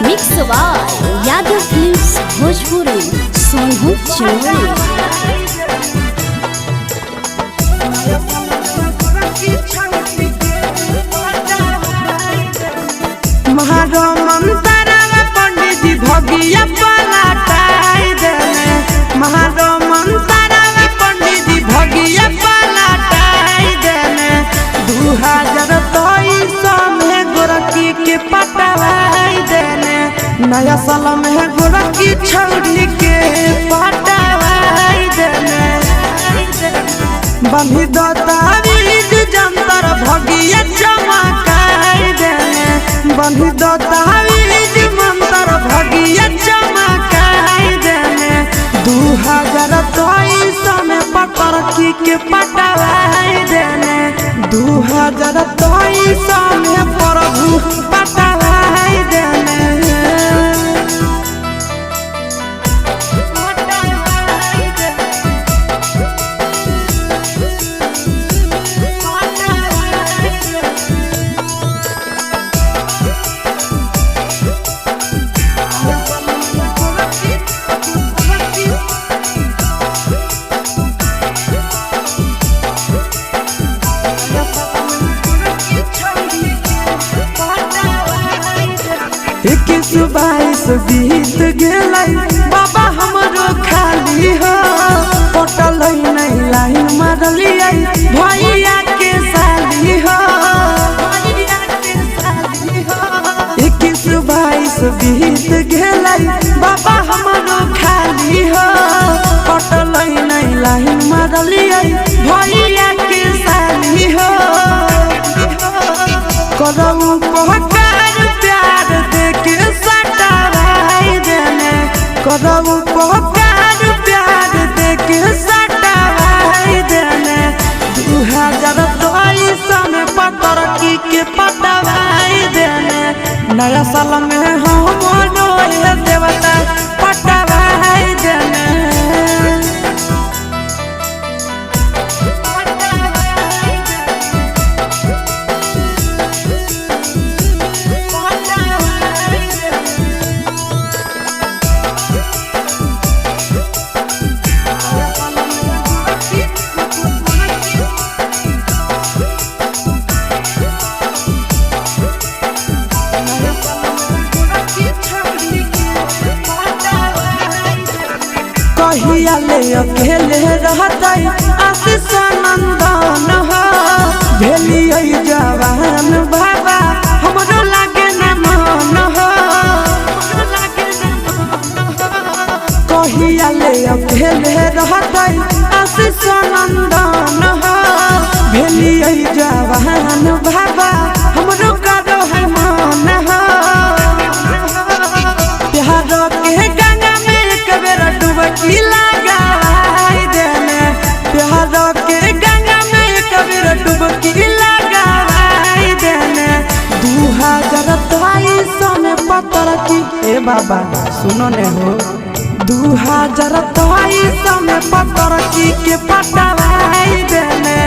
Mix by Yadav films Bhojpuri Sonu Chauhan. महारो मंतरा पंडित जी भगिया पलटाई देने। महारो मंतरा पंडित जी भगिया पलटाई देने। 2023 में गोरखी के पटवाई देने। नया साल में गोरखी छौरी के पटवाई देने। बंधी दो तावीज जंतर भगिया चमकाई देने। बंधी दो तावीज मंतर भगिया चमकाई देने। 2023 में पटरखी के पटवाई देने। 2023 में प्रभु पटवाई देने। इक्कीस बाईस बीत गई बाबा हमरो खाली हो। पटल नहीं लाइन मारलिया भैया के साली हो। 21 22 बीत गई बाबा हमरो खाली हो। पटल नहीं लाइन मारलिया भैया के साली हो। करऊ पहकार प्यार देके सटावाई देने। करऊ पहकार प्यार देके सटावाई देने। 2023 में पटरखी के पटवाई देने। नया साल में हम देवता पटवाई देने। कहिया ले अकेले रहते आशीष नंदन हो। भेलिए जवान बाबा हमरो लागे न मन हो। कहिया ले अकेले रहते आशीष नंदन हो। भेलिए जवान बाबा हमरो करो है मन हो। प्यार के गंगा में एक बेर डुबकी लगाई देने। प्यार के गंगा में एक बेर डुबकी लगाई देने। 2023 में पटरखी ए बाबा सुनो ने हो। 2023 में पटरखी के पटवाई देने।